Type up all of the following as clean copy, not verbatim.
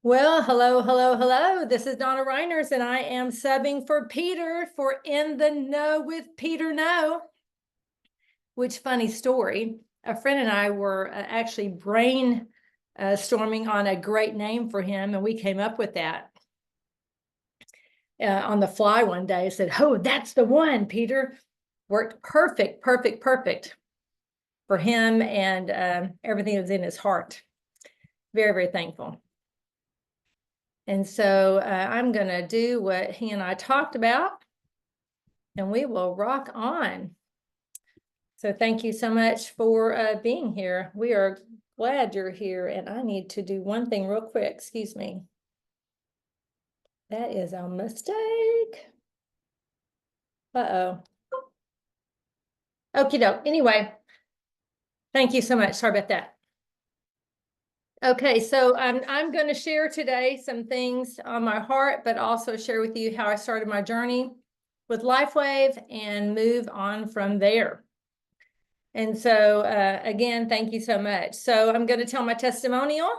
Well, hello, hello, hello. This is Donna Reiners, and I am subbing for Peter for In the Know with Peter No. Which funny story. A friend and I were actually brainstorming on a great name for him, and we came up with that on the fly one day. I said, "Oh, that's the one, Peter." Worked perfect, perfect, perfect for him and everything that was in his heart. Very, very thankful. And so I'm going to do what he and I talked about, and we will rock on. So thank you so much for being here. We are glad you're here. And I need to do one thing real quick. Excuse me. That is a mistake. Uh-oh. Okie doke. Anyway, thank you so much. Sorry about that. Okay, so I'm going to share today some things on my heart, but also share with you how I started my journey with LifeWave and move on from there. And so, again, thank you so much. So I'm going to tell my testimonial.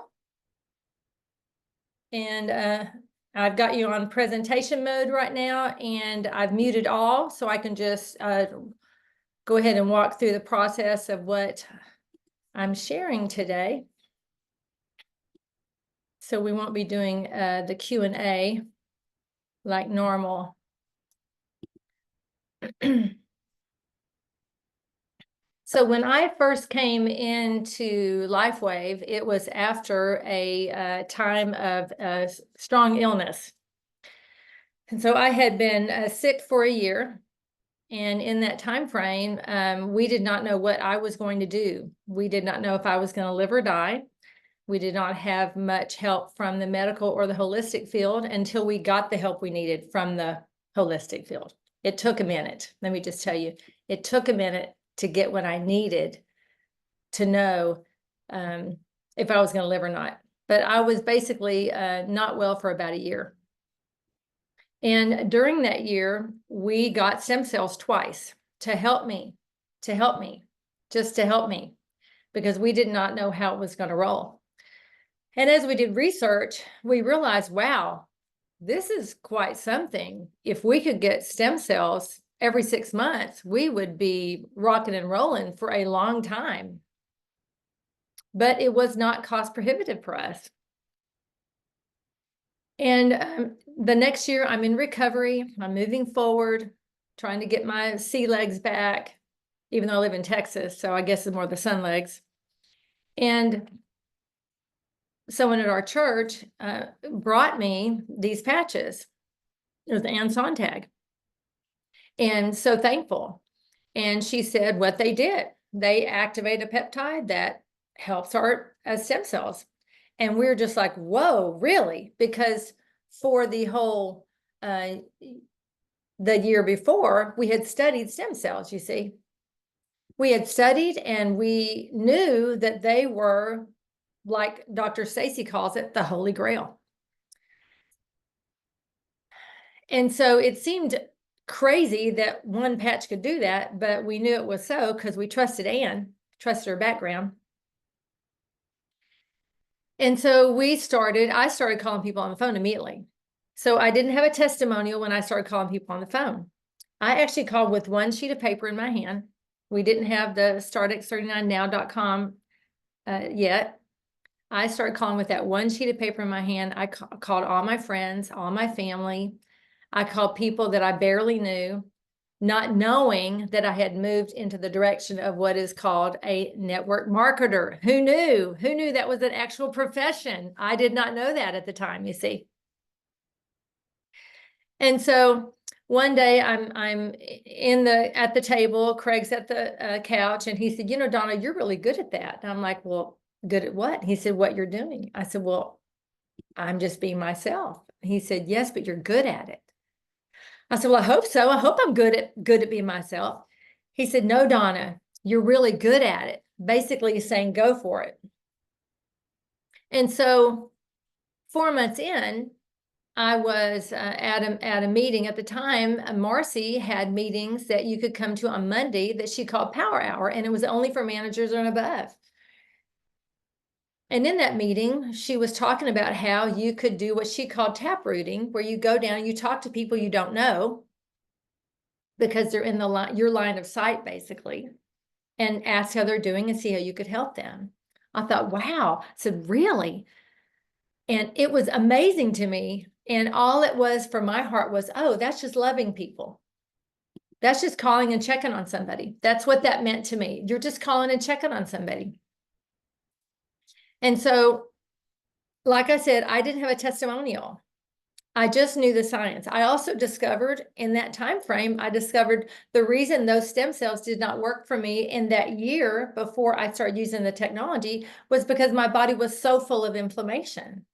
And I've got you on presentation mode right now, and I've muted all, so I can just go ahead and walk through the process of what I'm sharing today. So we won't be doing the Q&A like normal. So when I first came into LifeWave, it was after a time of strong illness. And so I had been sick for a year. And in that time frame, we did not know what I was going to do. We did not know if I was going to live or die. We did not have much help from the medical or the holistic field until we got the help we needed from the holistic field. It took a minute. Let me just tell you, it took a minute to get what I needed to know if I was going to live or not. But I was basically not well for about a year. And during that year, we got stem cells twice to help me, just to help me, because we did not know how it was going to roll. And as we did research, we realized, wow, this is quite something. If we could get stem cells every 6 months, we would be rocking and rolling for a long time. But it was not cost prohibitive for us. And the next year, I'm in recovery. I'm moving forward, trying to get my sea legs back, even though I live in Texas, so I guess it's more the sun legs. And someone at our church brought me these patches. It was Ann Sontag. And so thankful. And she said what they did. They activate a peptide that helps our stem cells. And we're just like, whoa, really? Because for the whole, the year before, we had studied stem cells, you see. We had studied and we knew that they were, like Dr. Stacy calls it, the Holy Grail. And so it seemed crazy that one patch could do that, but we knew it was so because we trusted Ann, trusted her background. And so I started calling people on the phone immediately. So I didn't have a testimonial when I started calling people on the phone. I actually called with one sheet of paper in my hand. We didn't have the startx39now.com yet. I started calling with that one sheet of paper in my hand. I called all my friends, all my family. I called people that I barely knew, not knowing that I had moved into the direction of what is called a network marketer. Who knew? Who knew that was an actual profession? I did not know that at the time, you see. And so one day I'm at the table, Craig's at the couch, and he said, Donna, you're really good at that. And I'm like, well, good at what? He said, what you're doing. I said, well, I'm just being myself. He said, yes, but you're good at it. I said, well, I hope so. I hope I'm good at being myself. He said, no, Donna, you're really good at it. Basically, he's saying, go for it. And so 4 months in, I was at a meeting at the time. Marcy had meetings that you could come to on Monday that she called Power Hour, and it was only for managers and above. And in that meeting, she was talking about how you could do what she called tap rooting, where you go down and you talk to people you don't know because they're in your line of sight, basically, and ask how they're doing and see how you could help them. I thought, wow. I said, really? And it was amazing to me. And all it was for my heart was, oh, that's just loving people. That's just calling and checking on somebody. That's what that meant to me. You're just calling and checking on somebody. And so, like I said, I didn't have a testimonial. I just knew the science. I also discovered in that time frame, I discovered the reason those stem cells did not work for me in that year before I started using the technology was because my body was so full of inflammation.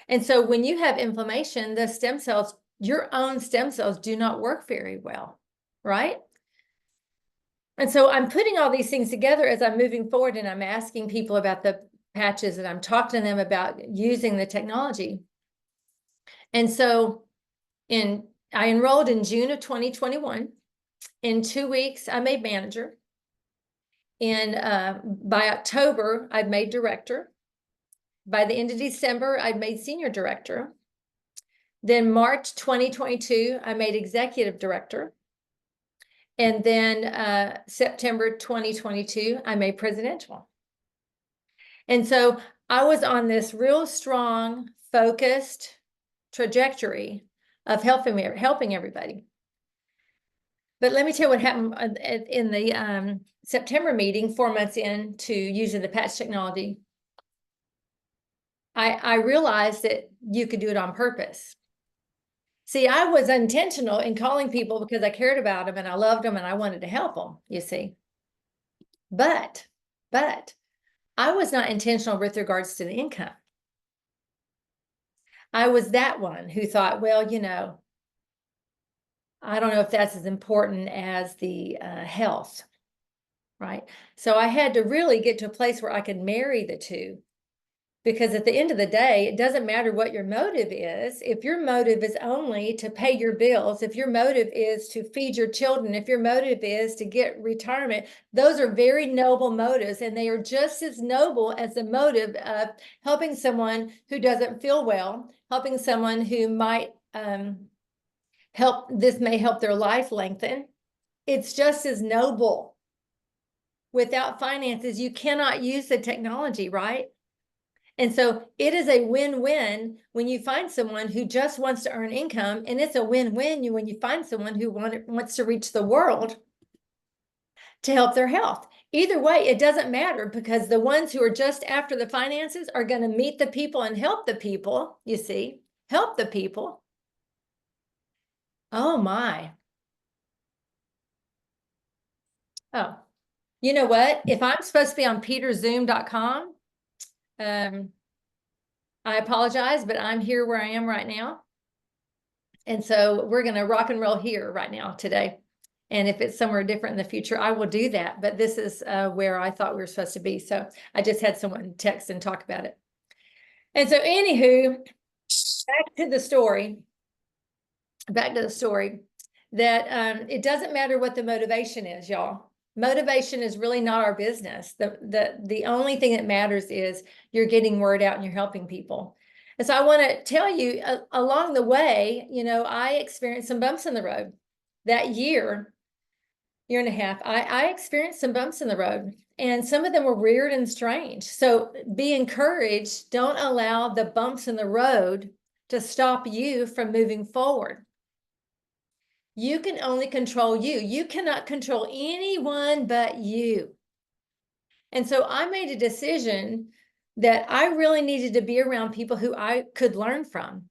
And so when you have inflammation, the stem cells, your own stem cells, do not work very well, right? And so I'm putting all these things together as I'm moving forward, and I'm asking people about the patches, and I'm talking to them about using the technology. And so I enrolled in June of 2021. In 2 weeks, I made manager. By October, I'd made director. By the end of December, I'd made senior director. Then March 2022, I made executive director. And then September 2022, I made presidential. And so I was on this real strong, focused trajectory of helping everybody. But let me tell you what happened in the September meeting, 4 months into using the patch technology. I realized that you could do it on purpose. See, I was intentional in calling people because I cared about them and I loved them and I wanted to help them, you see. But I was not intentional with regards to the income. I was that one who thought, well, you know, I don't know if that's as important as the health, right? So I had to really get to a place where I could marry the two. Because at the end of the day, it doesn't matter what your motive is. If your motive is only to pay your bills, if your motive is to feed your children, if your motive is to get retirement, those are very noble motives, and they are just as noble as the motive of helping someone who doesn't feel well, helping someone who might this may help their life lengthen. It's just as noble. Without finances, you cannot use the technology, right? And so it is a win-win when you find someone who just wants to earn income, and it's a win-win when you find someone who wants to reach the world to help their health. Either way, it doesn't matter, because the ones who are just after the finances are going to meet the people and help the people, you see, help the people. Oh my. Oh, you know what? If I'm supposed to be on peterzoom.com, I apologize, but I'm here where I am right now. And so we're going to rock and roll here right now today. And if it's somewhere different in the future, I will do that. But this is where I thought we were supposed to be. So I just had someone text and talk about it. And so anywho, back to the story that it doesn't matter what the motivation is, y'all. Motivation is really not our business. The only thing that matters is you're getting word out and you're helping people. And so I want to tell you, along the way, you know, I experienced some bumps in the road. That year and a half, I experienced some bumps in the road, and some of them were weird and strange. So be encouraged. Don't allow the bumps in the road to stop you from moving forward. You can only control you. You cannot control anyone but you. And so I made a decision that I really needed to be around people who I could learn from,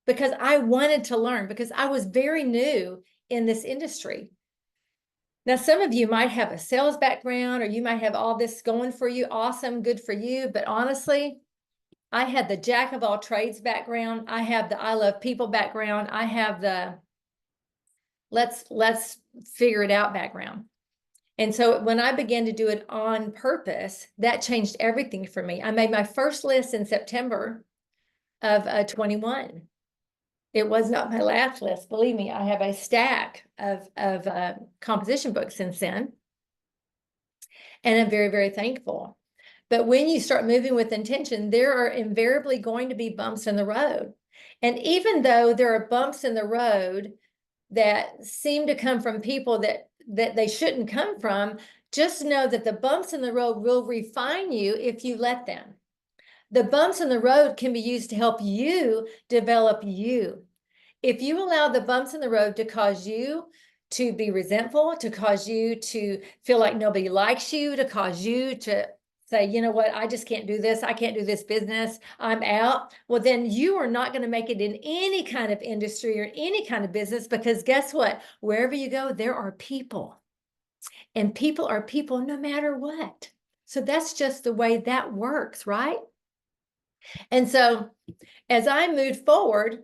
because I wanted to learn, because I was very new in this industry. Now, some of you might have a sales background, or you might have all this going for you. Awesome, good for you. But honestly, I had the jack of all trades background. I have the I love people background. I have the let's figure it out background. And so when I began to do it on purpose, that changed everything for me. I made my first list in September of 21. It was not my last list. Believe me, I have a stack of composition books since then. And I'm very, very thankful. But when you start moving with intention, there are invariably going to be bumps in the road. And even though there are bumps in the road that seem to come from people that they shouldn't come from, just know that the bumps in the road will refine you if you let them. The bumps in the road can be used to help you develop you. If you allow the bumps in the road to cause you to be resentful, to cause you to feel like nobody likes you, to cause you to say, you know what, I just can't do this. I can't do this business. I'm out. Well, then you are not going to make it in any kind of industry or any kind of business, because guess what? Wherever you go, there are people, and people are people no matter what. So that's just the way that works, right? And so as I moved forward,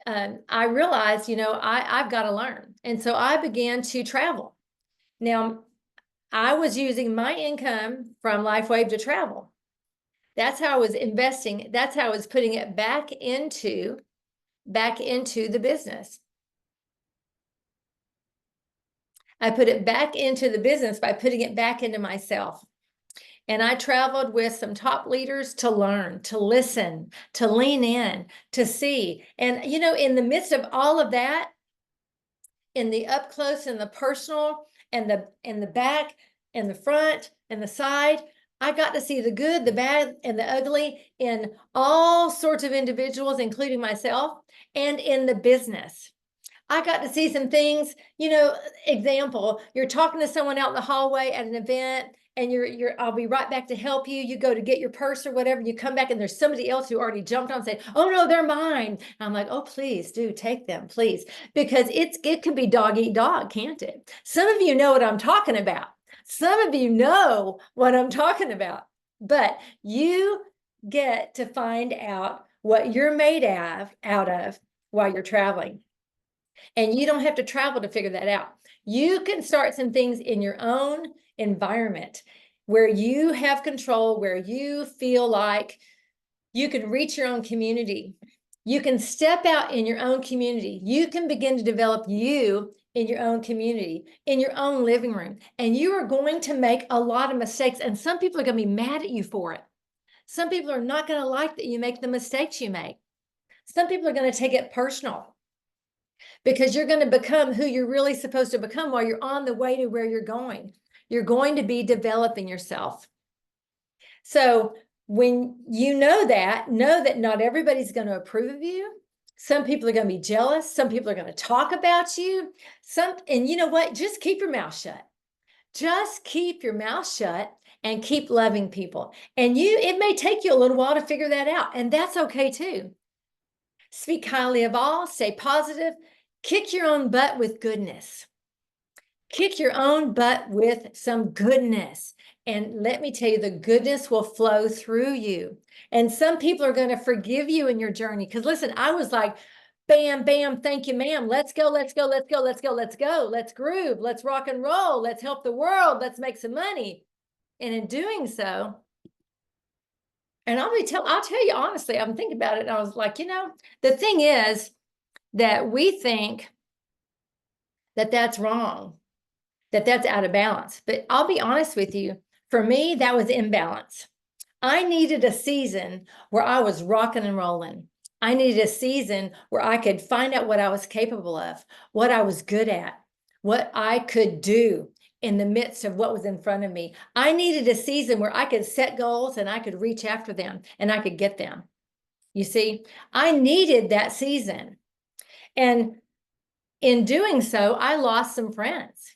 I realized, I've got to learn. And so I began to travel. Now, I was using my income from LifeWave to travel. That's how I was investing. That's how I was putting it back into the business. I put it back into the business by putting it back into myself. And I traveled with some top leaders to learn, to listen, to lean in, to see. And, in the midst of all of that, in the up close and the personal and the back and the front and the side, I got to see the good, the bad, and the ugly in all sorts of individuals, including myself, and in the business. I got to see some things, example, you're talking to someone out in the hallway at an event, and I'll be right back to help you. You go to get your purse or whatever, and you come back and there's somebody else who already jumped on and say, oh no, they're mine. And I'm like, oh, please do take them, please. Because it can be dog eat dog, can't it? Some of you know what I'm talking about. Some of you know what I'm talking about, but you get to find out what you're made out of while you're traveling. And you don't have to travel to figure that out. You can start some things in your own environment where you have control, where you feel like you can reach your own community. You can step out in your own community. You can begin to develop you in your own community, in your own living room. And you are going to make a lot of mistakes. And some people are going to be mad at you for it. Some people are not going to like that you make the mistakes you make. Some people are going to take it personal, because you're going to become who you're really supposed to become while you're on the way to where you're going. You're going to be developing yourself. So when you know that not everybody's going to approve of you. Some people are going to be jealous. Some people are going to talk about you. And you know what? Just keep your mouth shut. Just keep your mouth shut and keep loving people. And it may take you a little while to figure that out. And that's okay too. Speak highly of all, stay positive, kick your own butt with goodness. Kick your own butt with some goodness. And let me tell you, the goodness will flow through you. And some people are going to forgive you in your journey. Because listen, I was like, bam, bam, thank you, ma'am. Let's go, let's go, let's go, let's go, let's go. Let's groove, let's rock and roll. Let's help the world. Let's make some money. And in doing so, and I'll tell you honestly, I'm thinking about it. And I was like, the thing is that we think that that's wrong, that that's out of balance. But I'll be honest with you, for me, that was imbalance. I needed a season where I was rocking and rolling. I needed a season where I could find out what I was capable of, what I was good at, what I could do in the midst of what was in front of me. I needed a season where I could set goals and I could reach after them and I could get them. You see, I needed that season. And in doing so, I lost some friends.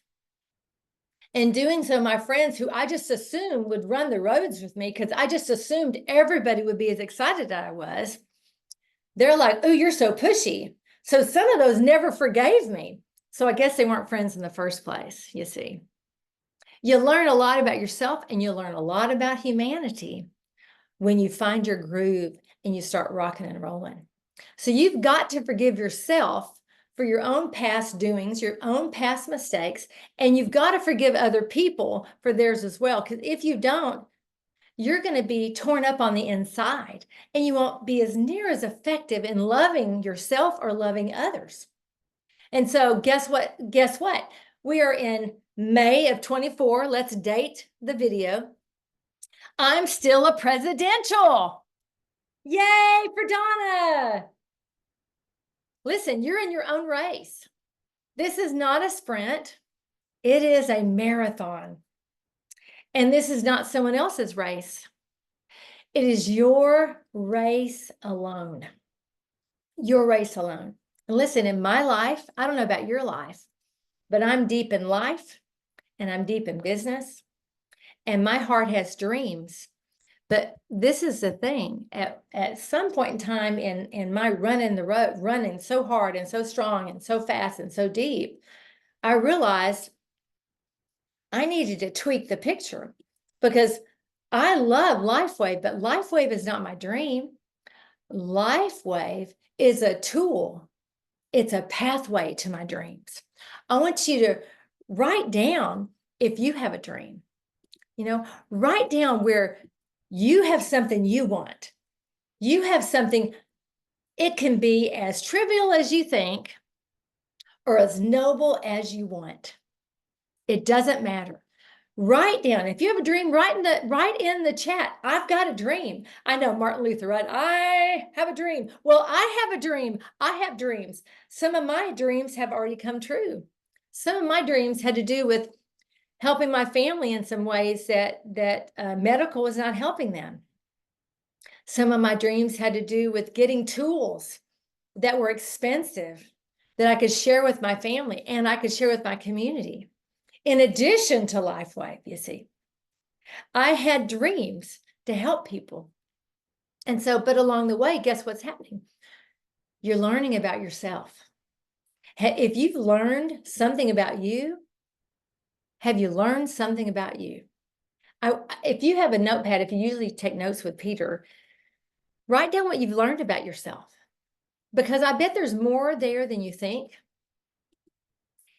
In doing so, my friends who I just assumed would run the roads with me, because I just assumed everybody would be as excited as I was, they're like, oh, you're so pushy. So some of those never forgave me. So I guess they weren't friends in the first place, you see. You learn a lot about yourself, and you learn a lot about humanity when you find your groove and you start rocking and rolling. So you've got to forgive yourself for your own past doings, your own past mistakes, and you've got to forgive other people for theirs as well. Because if you don't, you're going to be torn up on the inside, and you won't be as near as effective in loving yourself or loving others. And so guess what? We are in May of 24. Let's date the video. I'm still a presidential. Yay for Donna. Listen, you're in your own race. This is not a sprint. It is a marathon. And this is not someone else's race. It is your race alone. Your race alone. And listen, in my life, I don't know about your life, but I'm deep in life and I'm deep in business. And my heart has dreams. But this is the thing, at some point in time in my running the road, running so hard and so strong and so fast and so deep, I realized I needed to tweak the picture because I love LifeWave, but LifeWave is not my dream. LifeWave is a tool. It's a pathway to my dreams. I want you to write down if you have a dream, write down where you have something you want. You have something, it can be as trivial as you think or as noble as you want. It doesn't matter. Write down. If you have a dream, write in the chat. I've got a dream. I know Martin Luther, right? I have a dream. Well, I have a dream. I have dreams. Some of my dreams have already come true. Some of my dreams had to do with helping my family in some ways that medical was not helping them. Some of my dreams had to do with getting tools that were expensive that I could share with my family and I could share with my community. In addition to LifeWave, you see, I had dreams to help people. And so, but along the way, guess what's happening? You're learning about yourself. If you've learned something about you, have you learned something about you? If you have a notepad, if you usually take notes with Peter, write down what you've learned about yourself, because I bet there's more there than you think.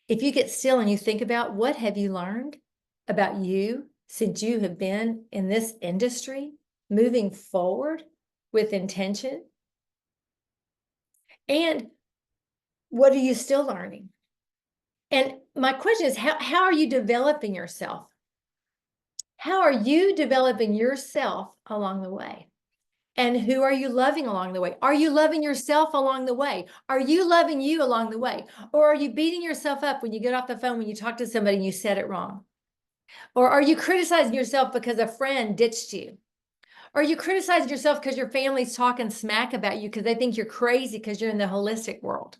If you get still and you think about what have you learned about you since you have been in this industry, moving forward with intention, and what are you still learning? And my question is, how are you developing yourself? How are you developing yourself along the way? And who are you loving along the way? Are you loving yourself along the way? Are you loving you along the way? Or are you beating yourself up when you get off the phone, when you talk to somebody and you said it wrong? Or are you criticizing yourself because a friend ditched you? Or are you criticizing yourself because your family's talking smack about you because they think you're crazy because you're in the holistic world?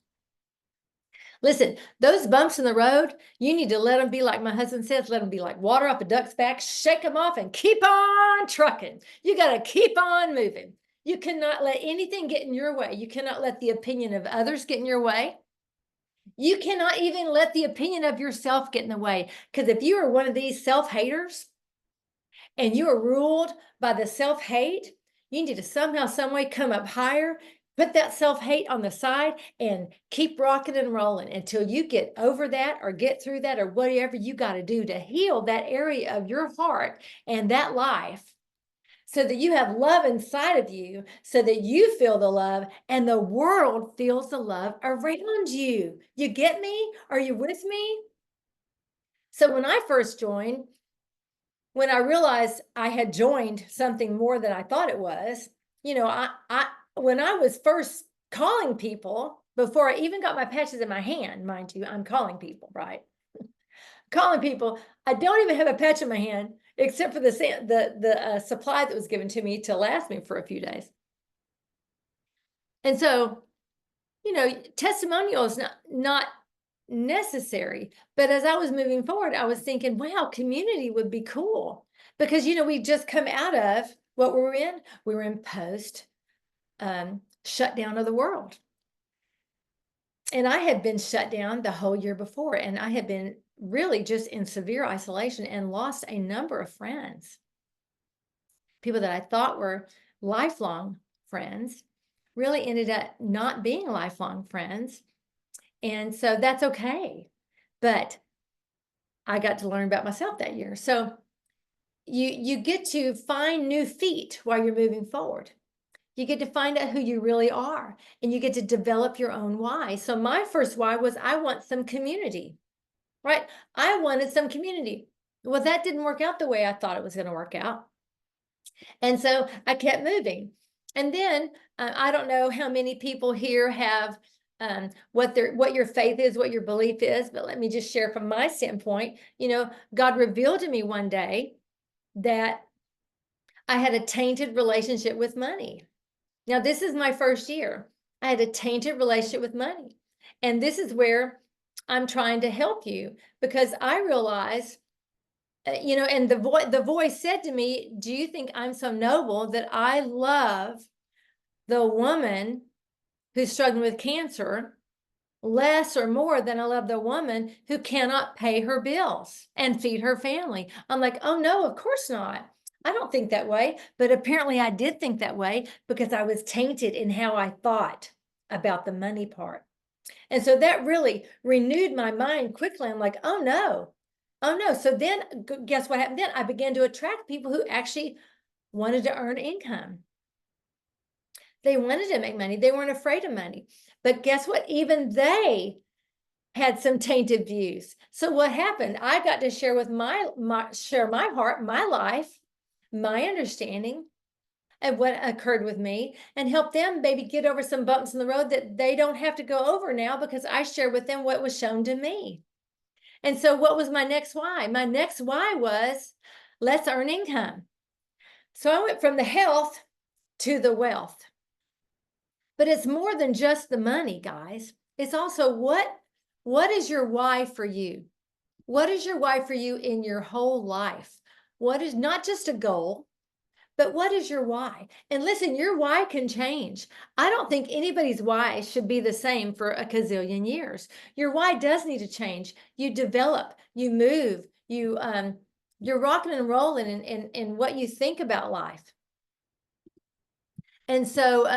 Listen, those bumps in the road, you need to let them be, like my husband says, let them be like water off a duck's back, shake them off and keep on trucking. You got to keep on moving. You cannot let anything get in your way. You cannot let the opinion of others get in your way. You cannot even let the opinion of yourself get in the way. Because if you are one of these self-haters and you are ruled by the self-hate, you need to somehow, some way come up higher. Put that self-hate on the side and keep rocking and rolling until you get over that or get through that or whatever you got to do to heal that area of your heart and that life so that you have love inside of you, so that you feel the love and the world feels the love around you. You get me? Are you with me? So when I first joined, when I realized I had joined something more than I thought it was, when I was first calling people, before I even got my patches in my hand, mind you, I'm calling people, right? Calling people. I don't even have a patch in my hand except for the supply that was given to me to last me for a few days. And so, testimonial is not necessary. But as I was moving forward, I was thinking, wow, community would be cool. Because, we just come out of what we were in. We were in post shutdown of the world. And I had been shut down the whole year before, and I had been really just in severe isolation and lost a number of friends. People that I thought were lifelong friends really ended up not being lifelong friends. And so that's okay. But I got to learn about myself that year. So you get to find new feet while you're moving forward. You get to find out who you really are, and you get to develop your own why. So my first why was I want some community, right? I wanted some community. Well, that didn't work out the way I thought it was going to work out. And so I kept moving. And then I don't know how many people here have what your faith is, what your belief is, but let me just share from my standpoint. God revealed to me one day that I had a tainted relationship with money. Now, this is my first year. I had a tainted relationship with money. And this is where I'm trying to help you, because I realize, and the voice said to me, do you think I'm so noble that I love the woman who's struggling with cancer less or more than I love the woman who cannot pay her bills and feed her family? I'm like, oh no, of course not. I don't think that way. But apparently I did think that way, because I was tainted in how I thought about the money part. And so that really renewed my mind quickly. I'm like, oh no. So then guess what happened then? I began to attract people who actually wanted to earn income. They wanted to make money. They weren't afraid of money. But guess what? Even they had some tainted views. So what happened? I got to share with share my heart, my life, my understanding of what occurred with me, and help them maybe get over some bumps in the road that they don't have to go over now, because I shared with them what was shown to me. And so what was my next why? My next why was, let's earn income. So I went from the health to the wealth. But it's more than just the money, guys. It's also what is your why for you? What is your why for you in your whole life? What is not just a goal, but what is your why? And listen, your why can change. I don't think anybody's why should be the same for a gazillion years. Your why does need to change. You develop, you move, you're rocking and rolling in what you think about life. And so,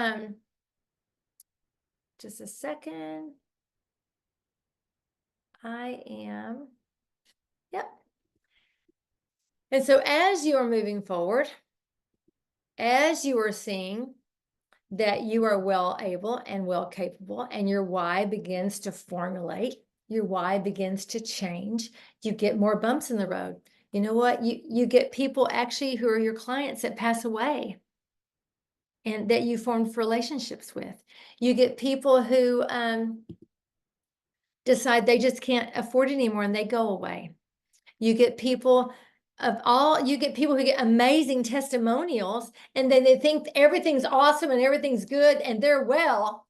just a second. Yep. And so as you are moving forward, as you are seeing that you are well able and well capable, and your why begins to formulate, your why begins to change, you get more bumps in the road. You know what? You get people actually who are your clients that pass away and that you formed relationships with. You get people who decide they just can't afford it anymore and they go away. You get people you get people who get amazing testimonials, and then they think everything's awesome and everything's good and they're well.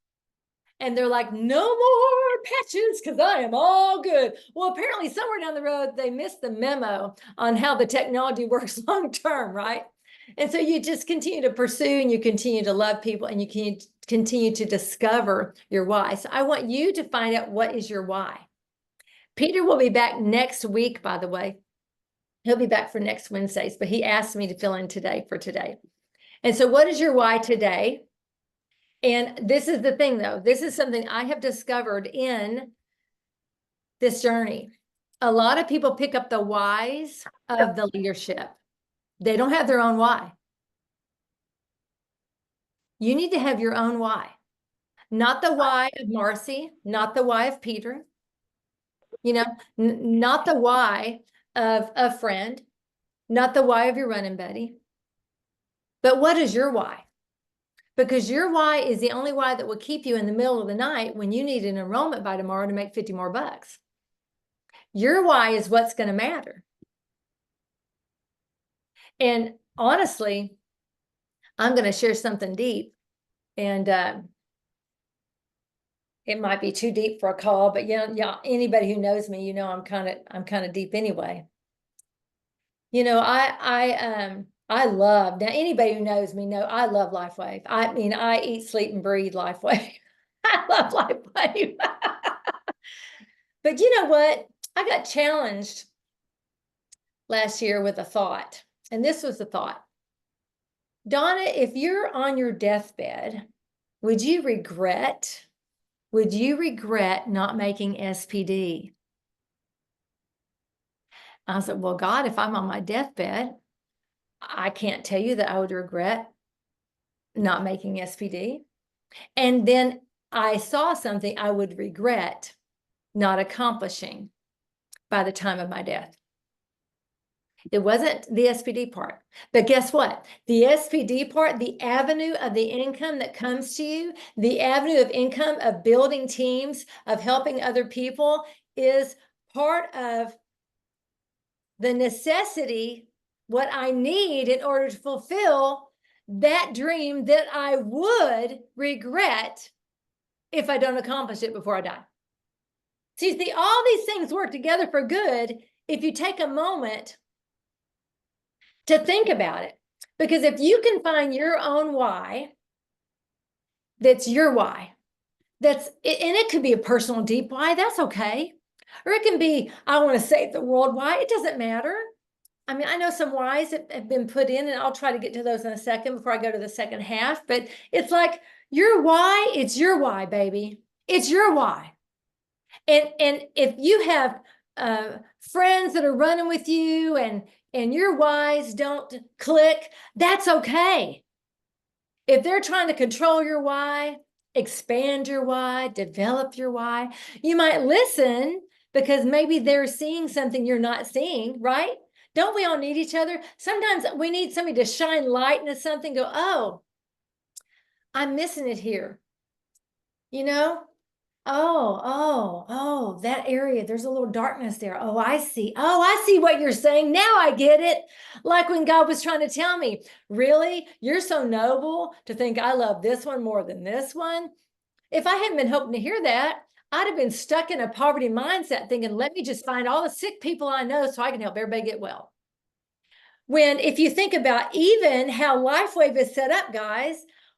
And they're like, no more patches because I am all good. Well, apparently somewhere down the road, they missed the memo on how the technology works long term, right? And so you just continue to pursue, and you continue to love people, and you can continue to discover your why. So I want you to find out, what is your why? Peter will be back next week, by the way. He'll be back for next Wednesdays, but he asked me to fill in today for today. And so what is your why today? And this is the thing, though. This is something I have discovered in this journey. A lot of people pick up the whys of the leadership. They don't have their own why. You need to have your own why. Not the why of Marcy, not the why of Peter, not the why of a friend, not the why of your running buddy. But what is your why? Because your why is the only why that will keep you in the middle of the night when you need an enrollment by tomorrow to make 50 more bucks. Your why is what's going to matter. And honestly, I'm going to share something deep, and it might be too deep for a call, but anybody who knows me, I'm kind of deep anyway. I love, now anybody who knows me know I love LifeWave. I mean, I eat, sleep, and breathe LifeWave. I love LifeWave. But you know what? I got challenged last year with a thought, and this was the thought. Donna, if you're on your deathbed, would you regret not making SPD? I said, well, God, if I'm on my deathbed, I can't tell you that I would regret not making SPD. And then I saw something I would regret not accomplishing by the time of my death. It wasn't the SPD part. But guess what? The SPD part, the avenue of the income that comes to you, the avenue of income of building teams, of helping other people, is part of the necessity, what I need in order to fulfill that dream that I would regret if I don't accomplish it before I die. See, all these things work together for good if you take a moment to think about it. Because if you can find your own why, that's your why. And it could be a personal deep why, that's okay. Or it can be, I want to save the world why, it doesn't matter. I mean, I know some whys that have been put in, and I'll try to get to those in a second before I go to the second half, but it's like your why, it's your why, baby. It's your why. And if you have friends that are running with you and your whys don't click, that's okay. If they're trying to control your why, expand your why, develop your why, you might listen because maybe they're seeing something you're not seeing, right? Don't we all need each other? Sometimes we need somebody to shine light into something, go, oh, I'm missing it here. You know? Oh, that area, there's a little darkness there. Oh, I see. Oh, I see what you're saying. Now I get it. Like when God was trying to tell me, really, you're so noble to think I love this one more than this one. If I hadn't been hoping to hear that, I'd have been stuck in a poverty mindset thinking, let me just find all the sick people I know so I can help everybody get well. When if you think about even how LifeWave is set up, guys,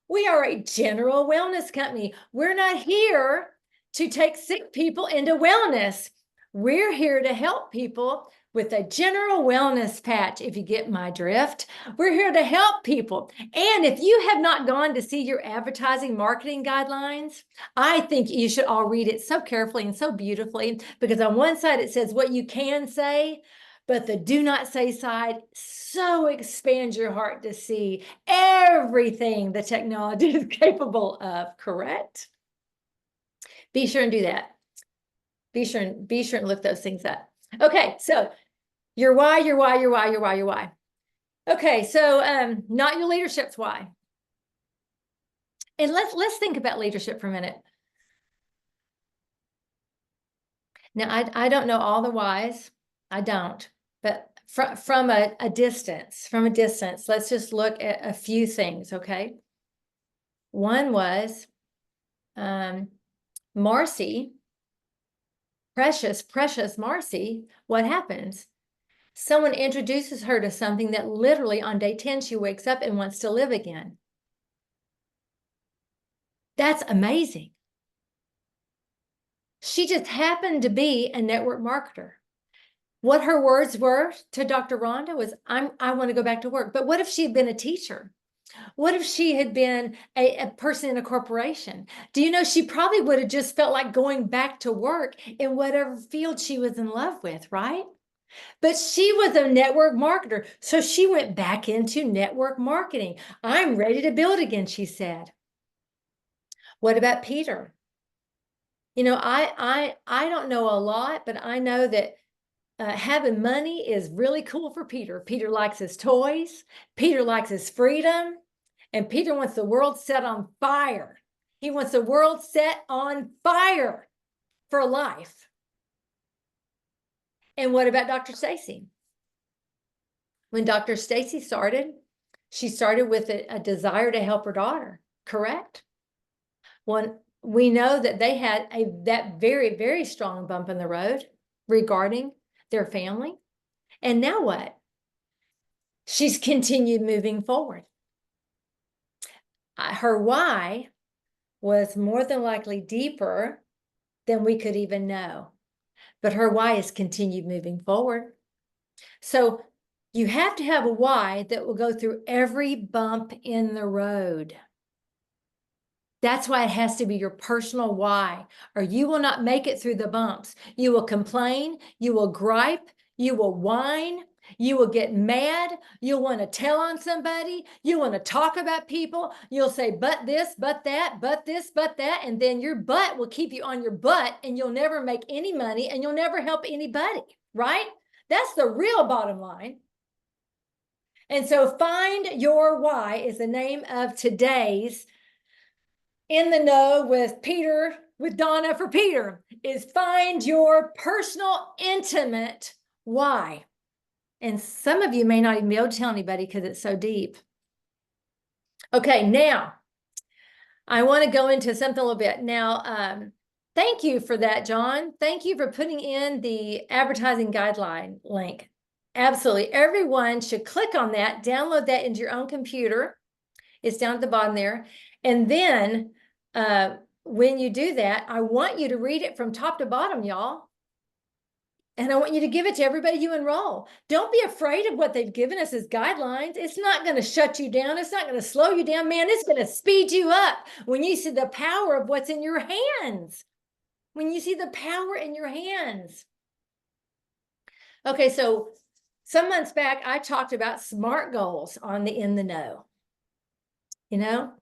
we are a general wellness company. We're not here to take sick people into wellness. We're here to help people with a general wellness patch, if you get my drift. We're here to help people. And if you have not gone to see your advertising marketing guidelines, I think you should all read it so carefully and so beautifully, because on one side it says what you can say, but the do not say side so expands your heart to see everything the technology is capable of, correct? Be sure and do that. Be sure and look those things up. Okay, so your why, your why, your why, your why, your why. Okay, so not your leadership's why. And let's think about leadership for a minute. Now, I don't know all the whys. I don't. But from a distance, let's just look at a few things, okay? One was Marcy, precious Marcy, what happens? Someone introduces her to something that literally on day 10, she wakes up and wants to live again. That's amazing. She just happened to be a network marketer. What her words were to Dr. Rhonda was, I want to go back to work. But what if she had been a teacher? What if she had been a person in a corporation? Do you know, she probably would have just felt like going back to work in whatever field she was in love with, right? But she was a network marketer. So she went back into network marketing. I'm ready to build again, she said. What about Peter? You know, I don't know a lot, but I know that having money is really cool for Peter. Peter likes his toys. Peter likes his freedom. And Peter wants the world set on fire. He wants the world set on fire for life. And what about Dr. Stacy? When Dr. Stacy started, she started with a desire to help her daughter, correct? Well, we know that they had that very, very strong bump in the road regarding their family. And now what? She's continued moving forward. Her why was more than likely deeper than we could even know. But her why is continued moving forward. So you have to have a why that will go through every bump in the road. That's why it has to be your personal why, or you will not make it through the bumps. You will complain, you will gripe, you will whine, you will get mad, you'll want to tell on somebody, you want to talk about people, you'll say, but this, but that, but this, but that, and then your butt will keep you on your butt and you'll never make any money and you'll never help anybody, right? That's the real bottom line. And so Find Your Why is the name of today's In the Know with Peter, with Donna for Peter, is find your personal, intimate why. And some of you may not even be able to tell anybody because it's so deep. Okay, now I want to go into something a little bit. Now, thank you for that, John. Thank you for putting in the advertising guideline link. Absolutely. Everyone should click on that, download that into your own computer. It's down at the bottom there. And then when you do that, I want you to read it from top to bottom, y'all. And I want you to give it to everybody you enroll. Don't be afraid of what they've given us as guidelines. It's not going to shut you down. It's not going to slow you down, man. It's going to speed you up when you see the power of what's in your hands. When you see the power in your hands. Okay, so some months back, I talked about SMART goals on the In the Know. You know,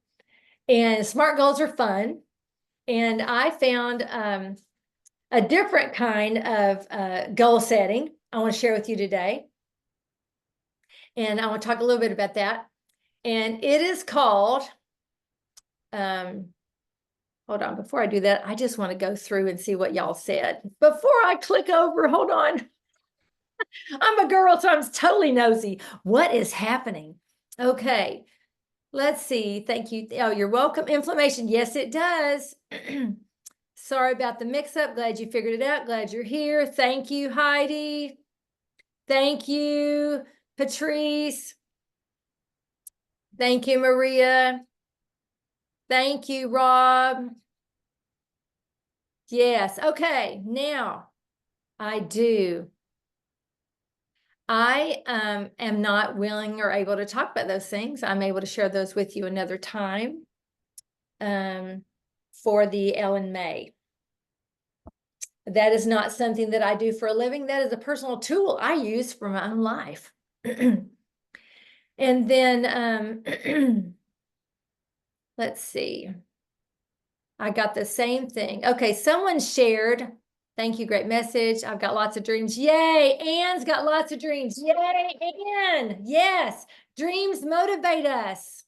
and SMART goals are fun. And I found a different kind of goal setting I want to share with you today. And I want to talk a little bit about that. And it is called, hold on, before I do that, I just want to go through and see what y'all said. Before I click over, hold on. I'm a girl, so I'm totally nosy. What is happening? Okay, let's see. Thank you. Oh, you're welcome. Inflammation. Yes, it does. Sorry about the mix-up. Glad you figured it out. Glad you're here. Thank you, Heidi. Thank you, Patrice. Thank you, Maria. Thank you, Rob. Yes. Okay. Now, I am not willing or able to talk about those things. I'm able to share those with you another time for the Ellen May. That is not something that I do for a living. That is a personal tool I use for my own life. And then, let's see. I got the same thing. Okay, someone shared. Thank you, great message. I've got lots of dreams. Yay, Anne's got lots of dreams. Yay, Anne. Yes, dreams motivate us.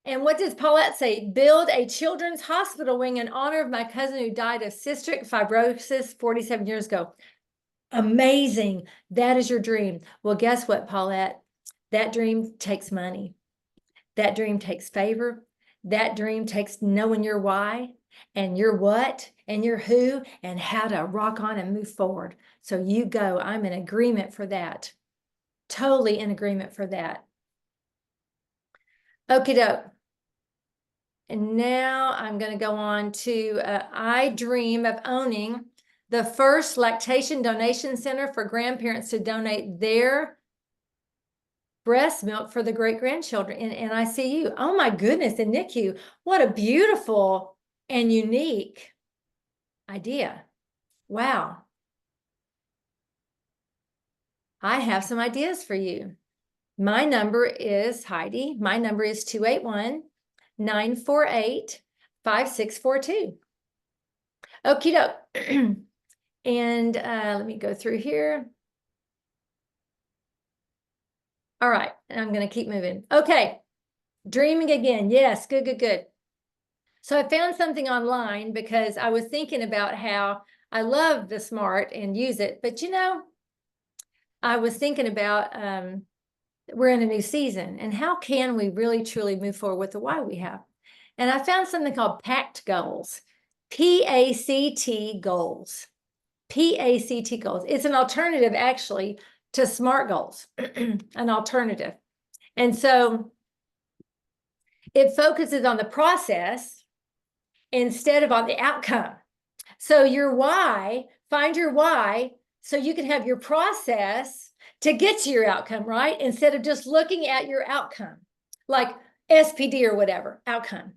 And what does Paulette say? Build a children's hospital wing in honor of my cousin who died of cystic fibrosis 47 years ago. Amazing. That is your dream. Well, guess what, Paulette? That dream takes money. That dream takes favor. That dream takes knowing your why and your what and your who and how to rock on and move forward. So you go. I'm in agreement for that. Totally in agreement for that. Okie doke. And now I'm going to go on to I dream of owning the first lactation donation center for grandparents to donate their breast milk for the great-grandchildren in ICU. Oh my goodness, in NICU. What a beautiful and unique idea. Wow. I have some ideas for you. My number is Heidi. My number is 281-948-5642. Okie doke. And let me go through here. All right, and I'm going to keep moving. Okay, dreaming again. Yes, good, good, good. So I found something online because I was thinking about how I love the SMART and use it, but you know, I was thinking about we're in a new season and how can we really truly move forward with the why we have. And I found something called PACT goals, PACT goals, PACT goals. It's an alternative actually to SMART goals, an alternative. And so it focuses on the process instead of on the outcome. So your why, find your why so you can have your process to get to your outcome, right? Instead of just looking at your outcome, like SPD or whatever, outcome.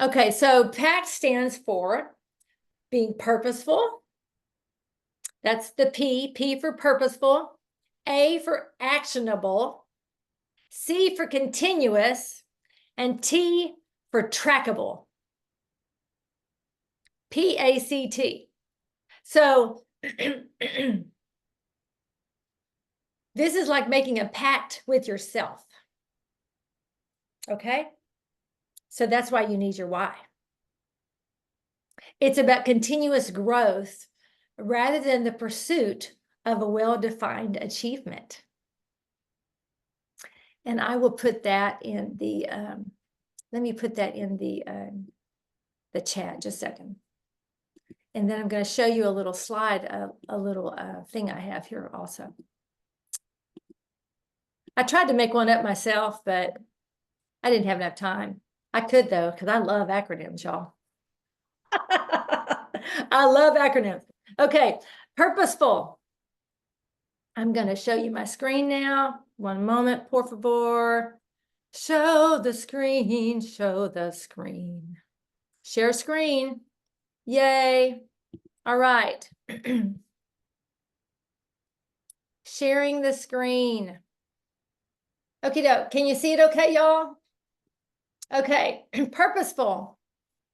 Okay, so PACT stands for being purposeful. That's the P for purposeful, A for actionable, C for continuous, and T for trackable. PACT. So This is like making a pact with yourself. Okay? So that's why you need your why. It's about continuous growth rather than the pursuit of a well-defined achievement. And I will put that in the, let me put that in the chat, just a second. And then I'm going to show you a little slide, a little thing I have here also. I tried to make one up myself, but I didn't have enough time. I could though, because I love acronyms, y'all. I love acronyms. Okay, purposeful. I'm going to show you my screen now. One moment, por favor. Show the screen, show the screen. Share screen. Yay. All right. Sharing the screen. Okay, can you see it okay, y'all? Okay, purposeful.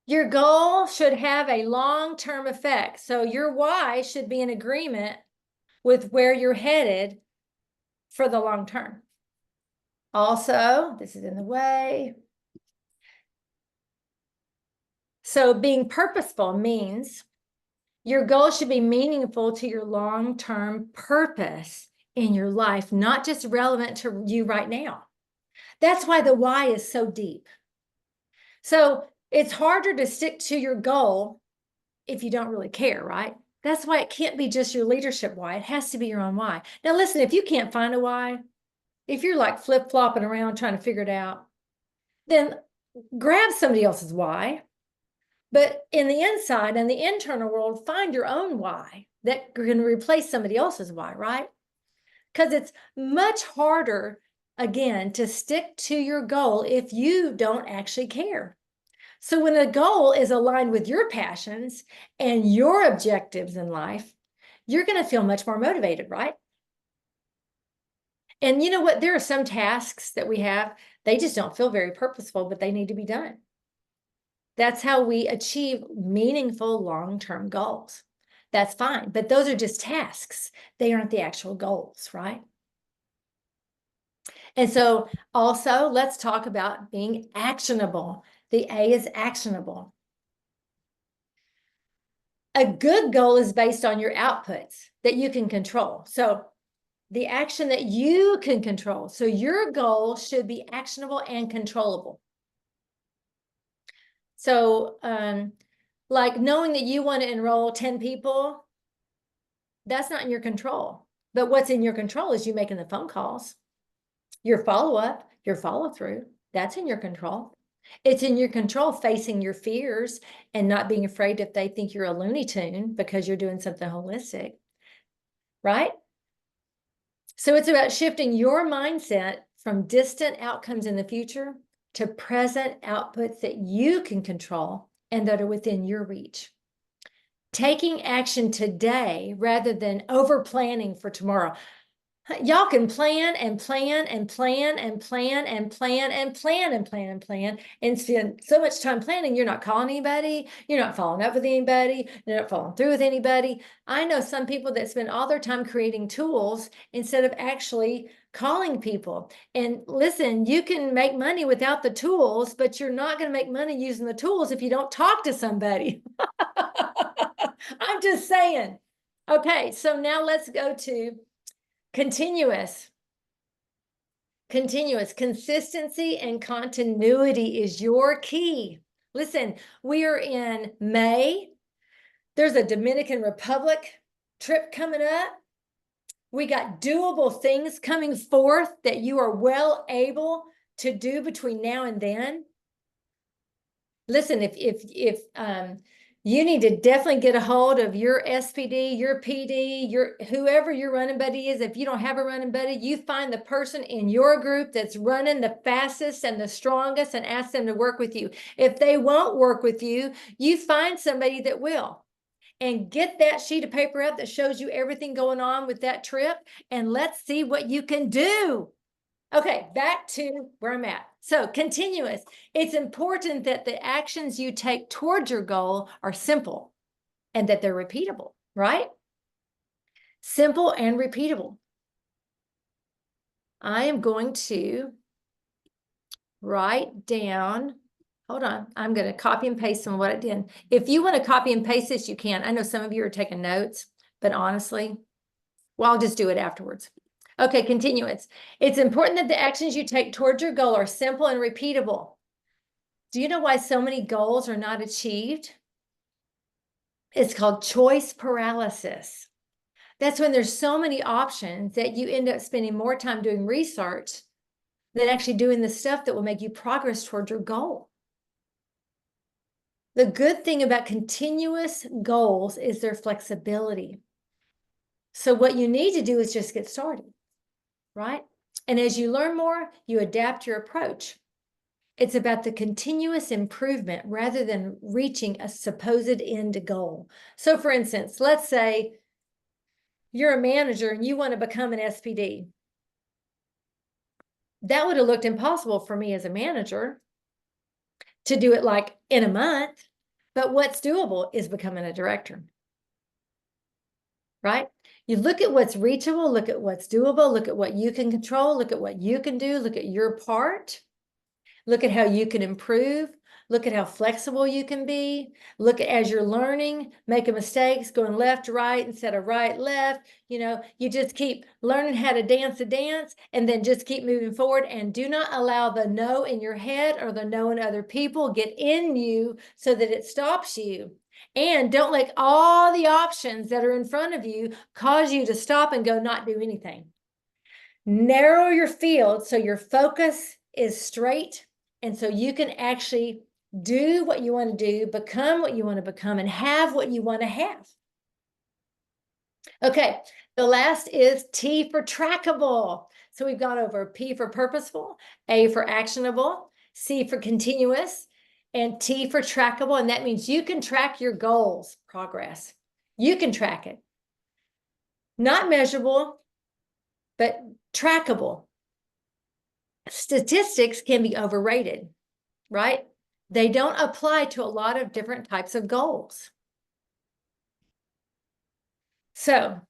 Your goal should have a long-term effect. So your why should be in agreement with where you're headed for the long term. Also, this is in the way. So being purposeful means your goal should be meaningful to your long-term purpose in your life, not just relevant to you right now. That's why the why is so deep. So it's harder to stick to your goal if you don't really care, right? That's why it can't be just your leadership why. It has to be your own why. Now, listen, if you can't find a why, if you're like flip-flopping around trying to figure it out, then grab somebody else's why. But in the inside and the internal world, find your own why that can replace somebody else's why, right? Because it's much harder, again, to stick to your goal if you don't actually care. So when a goal is aligned with your passions and your objectives in life, you're going to feel much more motivated, right? And you know what? There are some tasks that we have, they just don't feel very purposeful, but they need to be done. That's how we achieve meaningful long-term goals. That's fine, but those are just tasks. They aren't the actual goals, right? And so also, let's talk about being actionable. The A is actionable. A good goal is based on your outputs that you can control. So the action that you can control. So your goal should be actionable and controllable. So like knowing that you want to enroll 10 people, that's not in your control. But what's in your control is you making the phone calls, your follow-up, your follow-through. That's in your control. It's in your control facing your fears and not being afraid if they think you're a Looney Tune because you're doing something holistic, right? So it's about shifting your mindset from distant outcomes in the future to present outputs that you can control and that are within your reach. Taking action today rather than over planning for tomorrow. Y'all can plan and plan and plan and plan and plan and plan and plan and plan and spend so much time planning, you're not calling anybody, you're not following up with anybody, you're not following through with anybody. I know some people that spend all their time creating tools instead of actually calling people. And listen, you can make money without the tools, but you're not going to make money using the tools if you don't talk to somebody. I'm just saying. Okay, so now let's go to continuous. Consistency and continuity is your key. Listen, we are in May. There's a Dominican Republic trip coming up. We got doable things coming forth that you are well able to do between now and then. Listen, if you need to definitely get a hold of your SPD, your PD, your whoever your running buddy is. If you don't have a running buddy, you find the person in your group that's running the fastest and the strongest and ask them to work with you. If they won't work with you, you find somebody that will. And get that sheet of paper up that shows you everything going on with that trip, and let's see what you can do. Okay, back to where I'm at. So continuous. It's important that the actions you take towards your goal are simple and that they're repeatable, right? Simple and repeatable. I am going to write down, hold on, I'm going to copy and paste some of what I did. If you want to copy and paste this, you can. I know some of you are taking notes, but honestly, well, I'll just do it afterwards. Okay, continuance. It's important that the actions you take towards your goal are simple and repeatable. Do you know why so many goals are not achieved? It's called choice paralysis. That's when there's so many options that you end up spending more time doing research than actually doing the stuff that will make you progress towards your goal. The good thing about continuous goals is their flexibility. So what you need to do is just get started, right? And as you learn more, you adapt your approach. It's about the continuous improvement rather than reaching a supposed end goal. So for instance, let's say you're a manager and you want to become an SPD. That would have looked impossible for me as a manager to do it like in a month. But what's doable is becoming a director, right? You look at what's reachable, look at what's doable, look at what you can control, look at what you can do, look at your part, look at how you can improve, look at how flexible you can be, look at as you're learning, making mistakes, going left, right instead of right, left. You just keep learning how to dance a dance and then just keep moving forward, and do not allow the no in your head or the no in other people get in you so that it stops you. And don't let all the options that are in front of you cause you to stop and go not do anything. Narrow your field so your focus is straight, and so you can actually do what you want to do, become what you want to become, and have what you want to have. Okay, the last is T for trackable. So we've gone over P for purposeful, A for actionable, C for continuous, and T for trackable. And that means you can track your goals progress. You can track it. Not measurable, but trackable. Statistics can be overrated, right? They don't apply to a lot of different types of goals. So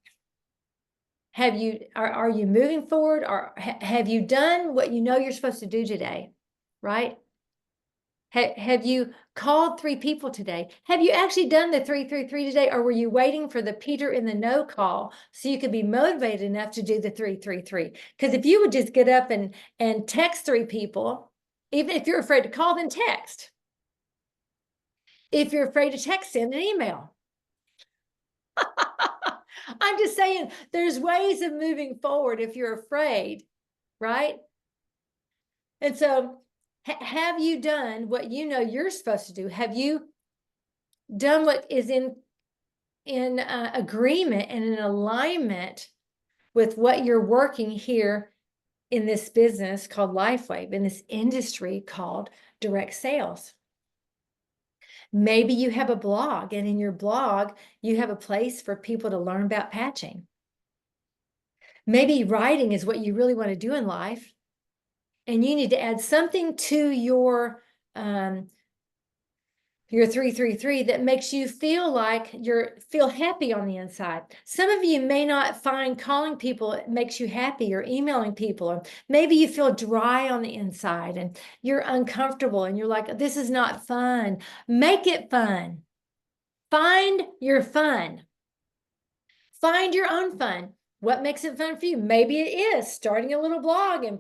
are you moving forward, or have you done what you know you're supposed to do today, right? Have you called 3 people today? Have you actually done the 333 today, or were you waiting for the Peter in the no call so you could be motivated enough to do the 333? Because if you would just get up and text 3 people, even if you're afraid to call, then text. If you're afraid to text, send an email. I'm just saying there's ways of moving forward if you're afraid, right? And so have you done what you know you're supposed to do? Have you done what is in agreement and in alignment with what you're working here in this business called LifeWave, in this industry called direct sales? Maybe you have a blog, and in your blog, you have a place for people to learn about patching. Maybe writing is what you really want to do in life, and you need to add something to your 333 that makes you feel like feel happy on the inside. Some of you may not find calling people makes you happy, or emailing people, or maybe you feel dry on the inside and you're uncomfortable and you're like, this is not fun. Make it fun. Find your fun. Find your own fun. What makes it fun for you? Maybe it is starting a little blog and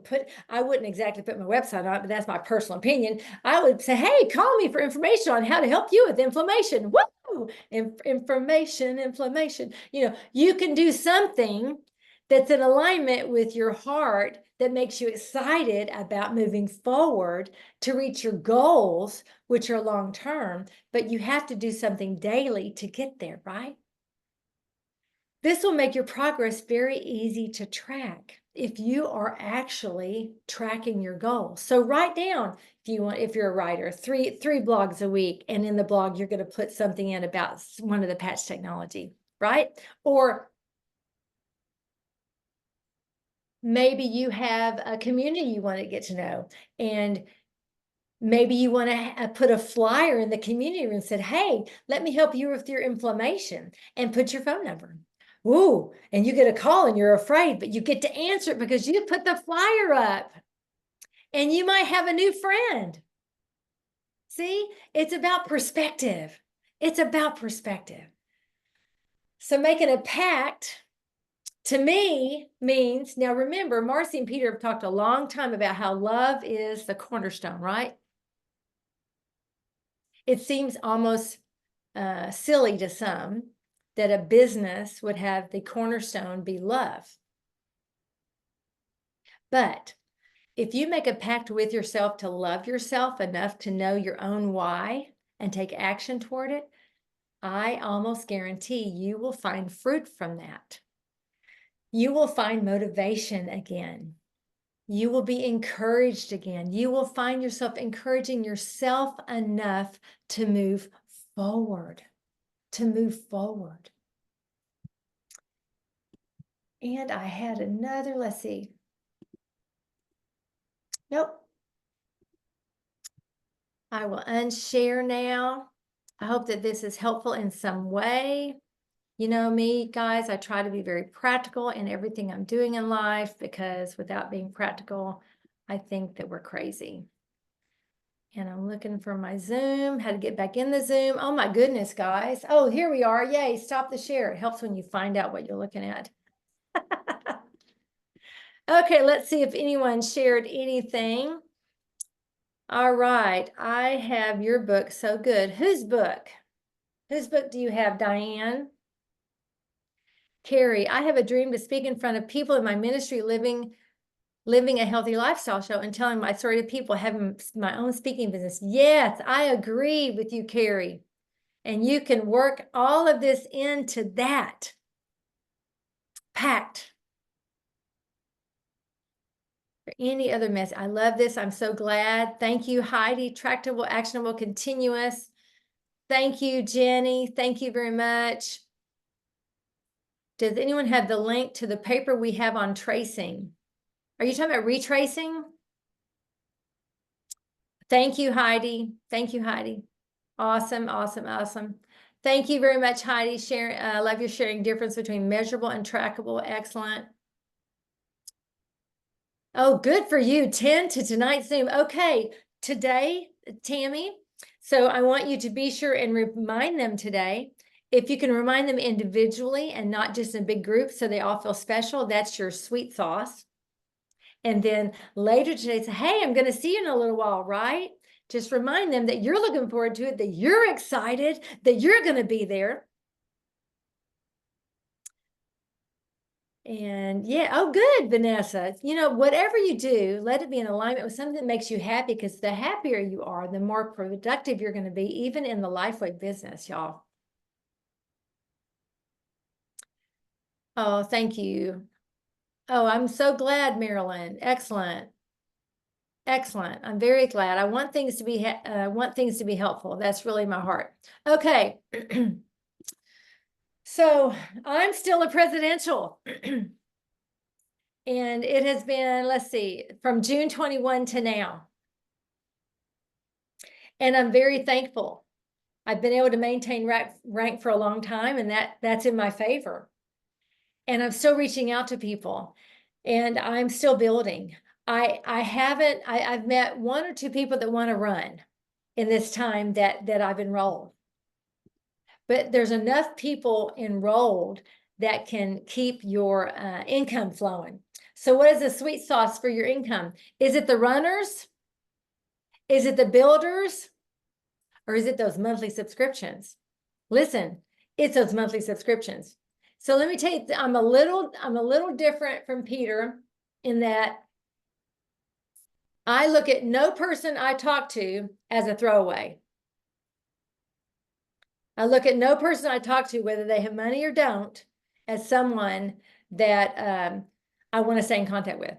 I wouldn't exactly put my website on it, but that's my personal opinion. I would say, hey, call me for information on how to help you with inflammation. Woo! Information. You can do something that's in alignment with your heart that makes you excited about moving forward to reach your goals, which are long-term, but you have to do something daily to get there, right? This will make your progress very easy to track if you are actually tracking your goals. So write down, if you're a writer, three blogs a week, and in the blog you're going to put something in about one of the patch technology, right? Or maybe you have a community you want to get to know, and maybe you want to put a flyer in the community room and said, hey, let me help you with your inflammation, and put your phone number. Ooh, and you get a call and you're afraid, but you get to answer it because you put the flyer up and you might have a new friend. See, it's about perspective. It's about perspective. So making a pact to me means, now remember, Marcy and Peter have talked a long time about how love is the cornerstone, right? It seems almost silly to some that a business would have the cornerstone be love. But if you make a pact with yourself to love yourself enough to know your own why and take action toward it, I almost guarantee you will find fruit from that. You will find motivation again. You will be encouraged again. You will find yourself encouraging yourself enough to move forward, to move forward. And I had another, let's see. Nope. I will unshare now. I hope that this is helpful in some way. You know me, guys, I try to be very practical in everything I'm doing in life because without being practical, I think that we're crazy. And I'm looking for my Zoom, how to get back in the Zoom. Oh my goodness, guys. Oh, here we are. Yay, stop the share. It helps when you find out what you're looking at. Okay, let's see if anyone shared anything. All right, I have your book. So good. Whose book? Whose book do you have, Diane? Carrie, I have a dream to speak in front of people in my ministry living a healthy lifestyle show and telling my story to people, having my own speaking business. Yes, I agree with you, Carrie. And you can work all of this into that. PACT. Or any other message. I love this. I'm so glad. Thank you, Heidi. Trackable, actionable, continuous. Thank you, Jenny. Thank you very much. Does anyone have the link to the paper we have on tracing? Are you talking about retracing? Thank you, Heidi. Thank you, Heidi. Awesome, awesome, awesome. Thank you very much, Heidi. Love your sharing difference between measurable and trackable. Excellent. Oh, good for you. 10 to tonight's Zoom. Okay, today, Tammy. So I want you to be sure and remind them today. If you can remind them individually and not just in big groups so they all feel special, that's your sweet sauce. And then later today, say, hey, I'm going to see you in a little while, right? Just remind them that you're looking forward to it, that you're excited, that you're going to be there. And yeah, oh, good, Vanessa. You know, whatever you do, let it be in alignment with something that makes you happy, because the happier you are, the more productive you're going to be, even in the Lifeway business, y'all. Oh, thank you. Oh, I'm so glad, Marilyn. Excellent. Excellent. I'm very glad. I want things to be helpful. That's really my heart. Okay. So I'm still a presidential. And it has been, let's see, from June 21 to now. And I'm very thankful. I've been able to maintain rank for a long time, and that's in my favor. And I'm still reaching out to people, and I'm still building. I've met one or two people that want to run in this time that I've enrolled. But there's enough people enrolled that can keep your income flowing. So what is the sweet sauce for your income? Is it the runners? Is it the builders? Or is it those monthly subscriptions? Listen, it's those monthly subscriptions. So let me tell you, I'm a little different from Peter in that I look at no person I talk to as a throwaway. I look at no person I talk to, whether they have money or don't, as someone that I want to stay in contact with.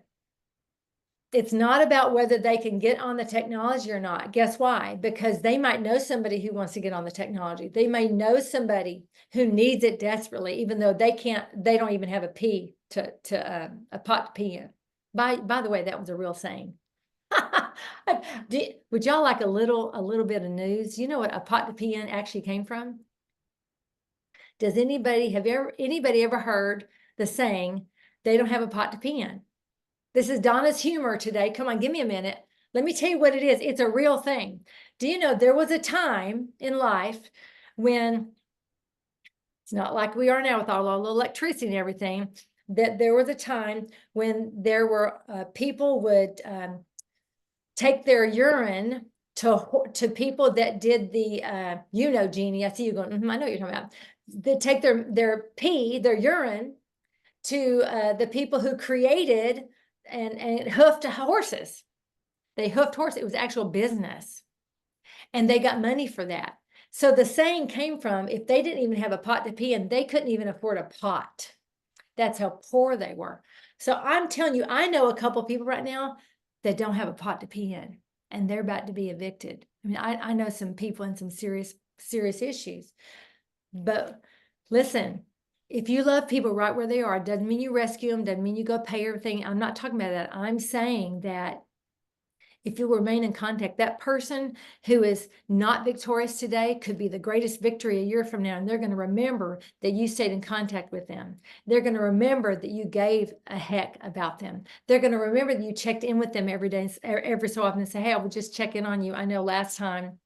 It's not about whether they can get on the technology or not. Guess why? Because they might know somebody who wants to get on the technology. They may know somebody who needs it desperately, even though they don't even have a pot to pee in. By the way, that was a real saying. Would y'all like a little bit of news? You know what a pot to pee in actually came from? Does anybody, anybody ever heard the saying, they don't have a pot to pee in? This is Donna's humor today. Come on, give me a minute. Let me tell you what it is. It's a real thing. Do you know there was a time in life when it's not like we are now with all the electricity and everything, that there was a time when there were people would take their urine to people that did the, Jeannie, I see you going, I know what you're talking about. They take their pee, their urine to the people who created and hoofed horses. They hoofed horses. It was actual business. And they got money for that. So the saying came from, if they didn't even have a pot to pee in, they couldn't even afford a pot. That's how poor they were. So I'm telling you, I know a couple people right now that don't have a pot to pee in, and they're about to be evicted. I mean, I know some people in some serious issues. But listen, if you love people right where they are, it doesn't mean you rescue them, doesn't mean you go pay everything. I'm not talking about that. I'm saying that if you remain in contact, that person who is not victorious today could be the greatest victory a year from now. And they're going to remember that you stayed in contact with them. They're going to remember that you gave a heck about them. They're going to remember that you checked in with them every day, every so often, and say, hey, I will just check in on you. I know last time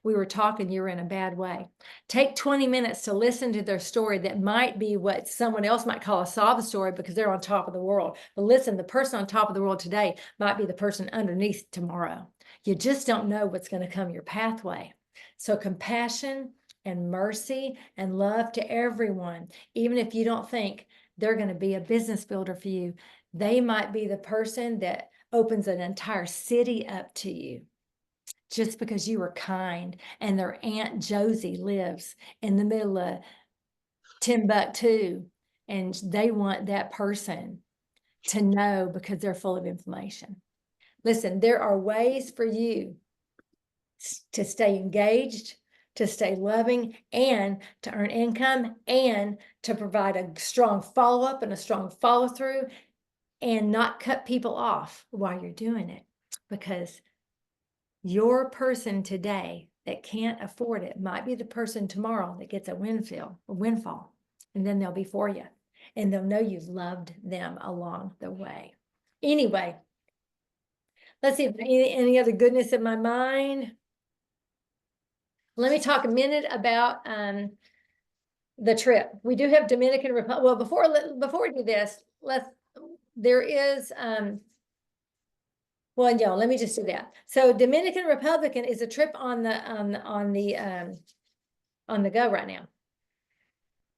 we were talking, you were in a bad way. Take 20 minutes to listen to their story that might be what someone else might call a sob story because they're on top of the world. But listen, the person on top of the world today might be the person underneath tomorrow. You just don't know what's going to come your pathway. So compassion and mercy and love to everyone, even if you don't think they're going to be a business builder for you, they might be the person that opens an entire city up to you. Just because you were kind, and their Aunt Josie lives in the middle of Timbuktu, and they want that person to know because they're full of information. Listen, there are ways for you to stay engaged, to stay loving, and to earn income, and to provide a strong follow-up and a strong follow-through, and not cut people off while you're doing it, because your person today that can't afford it might be the person tomorrow that gets a windfall, and then they'll be for you, and they'll know you've loved them along the way. Anyway, let's see if any other goodness in my mind. Let me talk a minute about the trip. We do have Dominican Republic. Well, before we do this, there is well, yeah, let me just do that. So Dominican Republic is a trip on the go right now.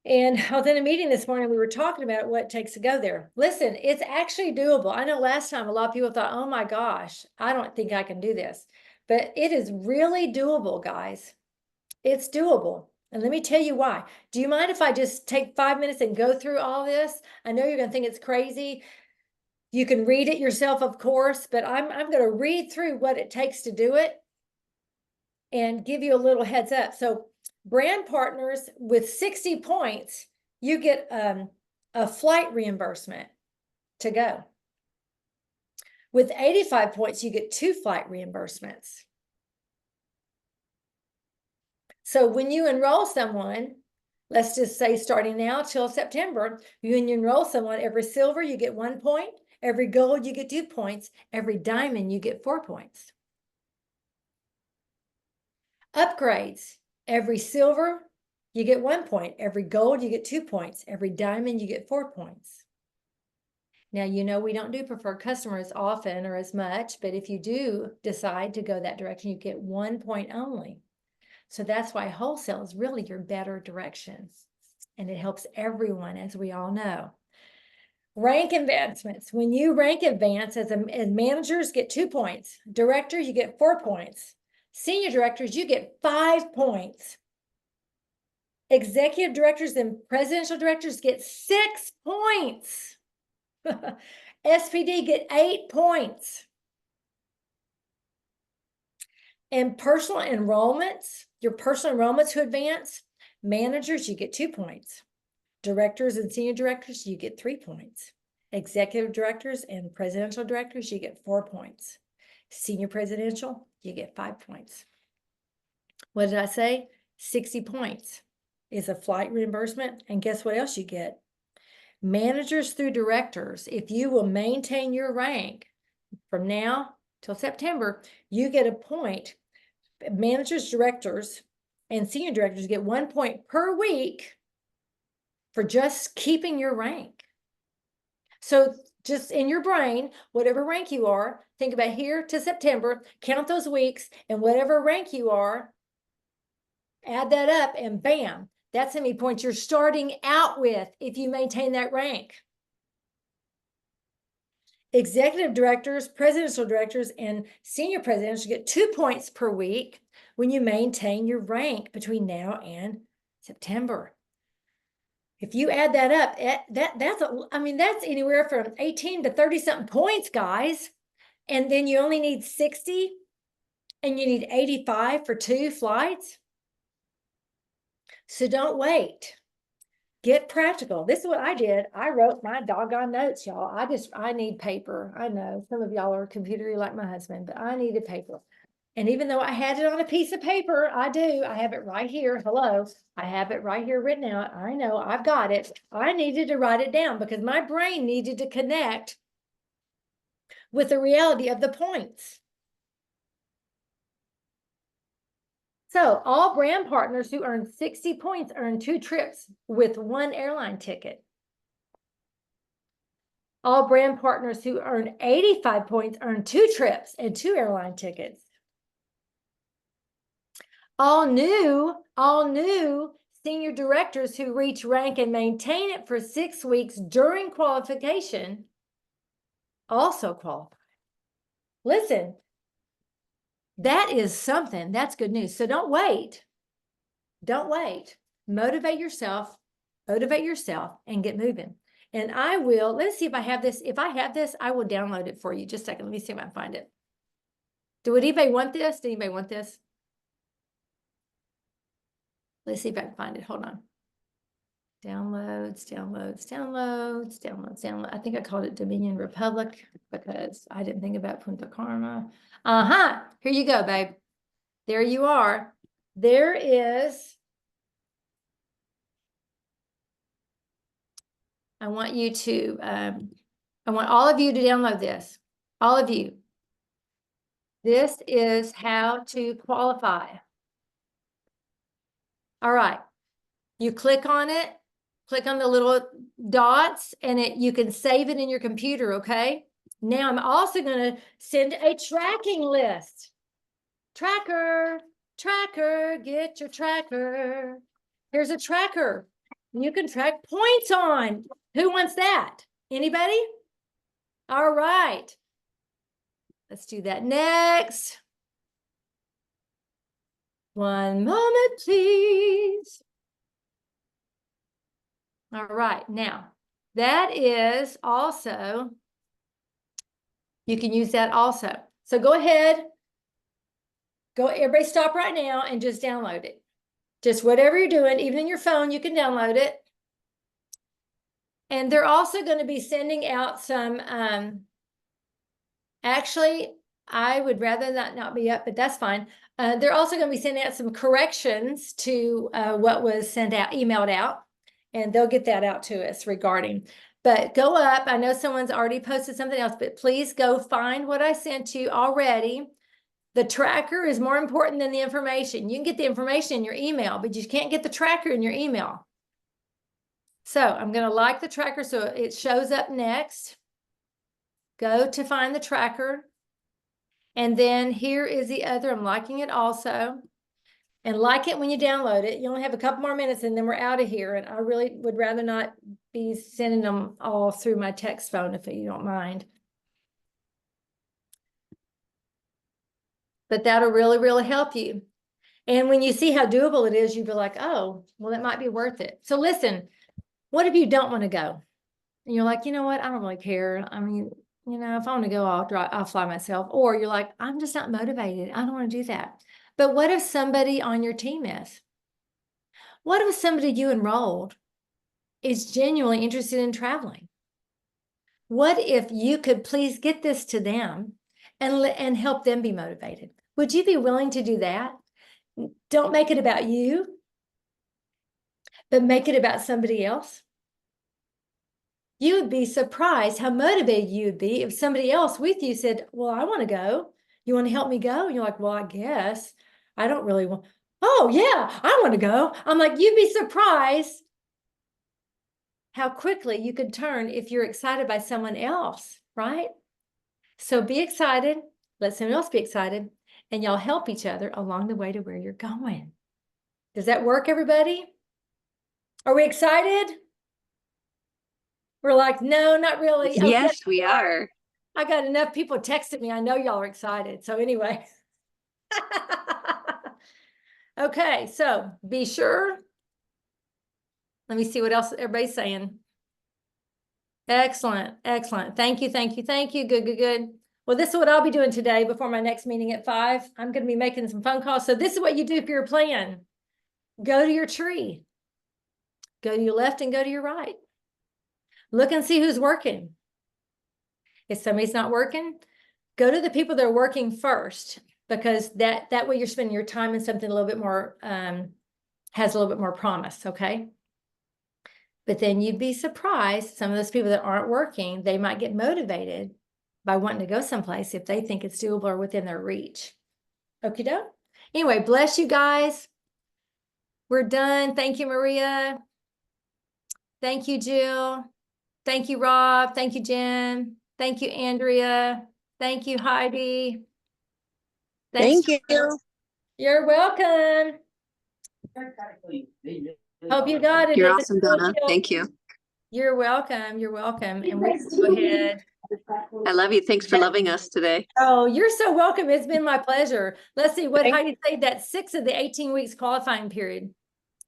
And I was in a meeting this morning, we were talking about what it takes to go there. Listen, it's actually doable. I know last time a lot of people thought, oh my gosh, I don't think I can do this. But it is really doable, guys. It's doable. And let me tell you why. Do you mind if I just take 5 minutes and go through all this? I know you're going to think it's crazy. You can read it yourself, of course, but I'm going to read through what it takes to do it and give you a little heads up. So brand partners with 60 points, you get a flight reimbursement to go. With 85 points, you get 2 flight reimbursements. So when you enroll someone, let's just say starting now till September, when you enroll someone, every silver, you get 1 point. Every gold, you get 2 points. Every diamond, you get 4 points. Upgrades, every silver, you get 1 point. Every gold, you get 2 points. Every diamond, you get 4 points. Now, you know we don't do preferred customers often or as much, but if you do decide to go that direction, you get 1 point only. So that's why wholesale is really your better direction. And it helps everyone, as we all know. Rank advancements. When you rank advance as managers, get 2 points. Directors, you get 4 points. Senior directors, you get 5 points. Executive directors and presidential directors get 6 points. SPD get 8 points. And personal enrollments, your personal enrollments who advance, managers, you get 2 points. Directors and senior directors, you get 3 points. Executive directors and presidential directors, you get 4 points. Senior presidential, you get 5 points. What did I say? 60 points. is a flight reimbursement. And guess what else you get? Managers through directors. If you will maintain your rank from now till September, you get a point. Managers, directors, and senior directors get 1 point per week for just keeping your rank. So just in your brain, whatever rank you are, think about here to September, count those weeks, and whatever rank you are, add that up, and bam, that's how many points you're starting out with if you maintain that rank. Executive directors, presidential directors, and senior presidents get 2 points per week when you maintain your rank between now and September. If you add that up, that's anywhere from 18 to 30 something points, guys. And then you only need 60 and you need 85 for 2 flights. So don't wait. Get practical. This is what I did. I wrote my doggone notes, y'all. I need paper. I know some of y'all are computery like my husband, but I needed paper. And even though I had it on a piece of paper, I have it right here. Hello, I have it right here written out. I know, I've got it. I needed to write it down because my brain needed to connect with the reality of the points. So all brand partners who earn 60 points earn 2 trips with 1 airline ticket. All brand partners who earn 85 points earn 2 trips and 2 airline tickets. All new senior directors who reach rank and maintain it for 6 weeks during qualification also qualify. Listen, that is something. That's good news. So don't wait. Don't wait. Motivate yourself and get moving. And I will, let's see if I have this. If I have this, I will download it for you. Just a second. Let me see if I can find it. Would anybody want this? Do anybody want this? Let's see if I can find it. Hold on. Downloads. I think I called it Dominion Republic because I didn't think about Punta Cana. Here you go, babe. There you are. There is. I want all of you to download this. All of you. This is how to qualify. All right. You click on it, click on the little dots, and you can save it in your computer, okay? Now I'm also going to send a tracking list. Tracker, get your tracker. Here's a tracker. You can track points on. Who wants that? Anybody? All right. Let's do that next. One moment, please. All right, now that is also, you can use that also. So go ahead, everybody stop right now and just download it. Just whatever you're doing, even in your phone, you can download it. And they're also going to be sending out some, actually, I would rather that not be up, but that's fine. They're also going to be sending out some corrections to what was sent out, emailed out. And they'll get that out to us regarding. But go up. I know someone's already posted something else, but please go find what I sent you already. The tracker is more important than the information. You can get the information in your email, but you can't get the tracker in your email. So I'm going to like the tracker so it shows up next. Go to find the tracker. And then here is the other. I'm liking it also. And like it when you download it. You only have a couple more minutes and then we're out of here. And I really would rather not be sending them all through my text phone if you don't mind. But that'll really, really help you. And when you see how doable it is, you'll be like, oh, well, it might be worth it. So listen, what if you don't want to go? And you're like, you know what? I don't really care. I mean, you know, if I want to go, I'll fly myself. Or you're like, I'm just not motivated. I don't want to do that. But what if somebody on your team is? What if somebody you enrolled is genuinely interested in traveling? What if you could please get this to them and help them be motivated? Would you be willing to do that? Don't make it about you. but make it about somebody else. You would be surprised how motivated you would be if somebody else with you said, well, I want to go. You want to help me go? And you're like, well, I guess I don't really want. Oh, yeah, I want to go. I'm like, you'd be surprised how quickly you could turn if you're excited by someone else, right? So be excited. Let someone else be excited. And y'all help each other along the way to where you're going. Does that work, everybody? Are we excited? We're like, no, not really. Yes, we are. I got enough people texting me. I know y'all are excited. So anyway. Okay, so be sure. Let me see what else everybody's saying. Excellent, excellent. Thank you, thank you, thank you. Good, good, good. Well, this is what I'll be doing today before my next meeting at 5. I'm going to be making some phone calls. So this is what you do for your plan. Go to your tree. Go to your left and go to your right. Look and see who's working. If somebody's not working, go to the people that are working first, because that way you're spending your time in something a little bit more, has a little bit more promise, okay? But then you'd be surprised, some of those people that aren't working, they might get motivated by wanting to go someplace if they think it's doable or within their reach. Okie doke. Anyway, bless you guys. We're done. Thank you, Maria. Thank you, Jill. Thank you, Rob. Thank you, Jen. Thank you, Andrea. Thank you, Heidi. Thanks. Thank you. You're welcome. Hope you got it. You're It's a awesome, cool Donna. deal. Thank you. You're welcome. You're welcome. And we can go ahead. I love you. Thanks for loving us today. Oh, you're so welcome. It's been my pleasure. Let's see what Heidi said. That's 6 of the 18 weeks qualifying period.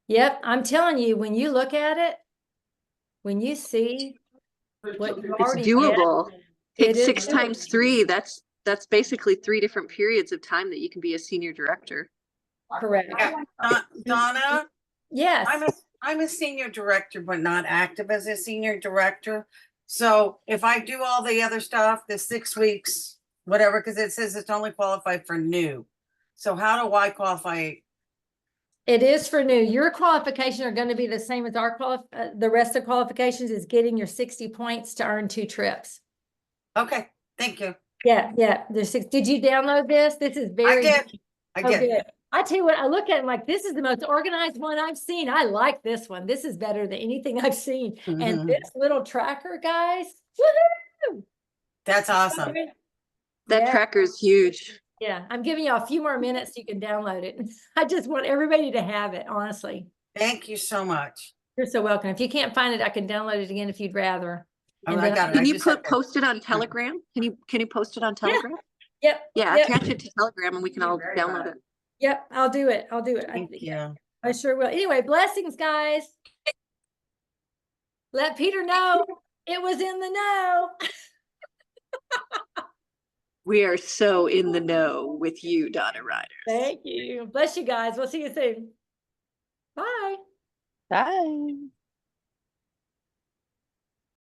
Yep. I'm telling you, when you look at it, when you see what you It's already doable. did, Take 6 times 3. That's basically 3 different periods of time that you can be a senior director. Correct. Yeah. Donna, Yes. I'm a senior director, but not active as a senior director. So if I do all the other stuff, the 6 weeks, whatever, because it says it's only qualified for new. So how do I qualify? It is for new. Your qualifications are going to be the same as our the rest of qualifications is getting your 60 points to earn 2 trips. Okay, thank you. Yeah, yeah. There's 6. Did you download this? This is very I did. good. I tell you what, I look at it, I'm like, this is the most organized one I've seen. I like this one. This is better than anything I've seen. And this little tracker, guys, woohoo! That's awesome. That tracker is huge. Yeah, I'm giving you a few more minutes so you can download it. I just want everybody to have it, honestly. Thank you so much. You're so welcome. If you can't find it, I can download it again if you'd rather. Oh, I got it. Can you post it on Telegram? Can you post it on Telegram? Yep. Yeah, yep. Attach it to Telegram and we can all download it. Yep, I'll do it. I'll do it. Thank you. I sure will. Anyway, blessings, guys. Let Peter know it was in the know. We are so in the know with you, Donna Reiners. Thank you. Bless you guys. We'll see you soon. Bye. Bye.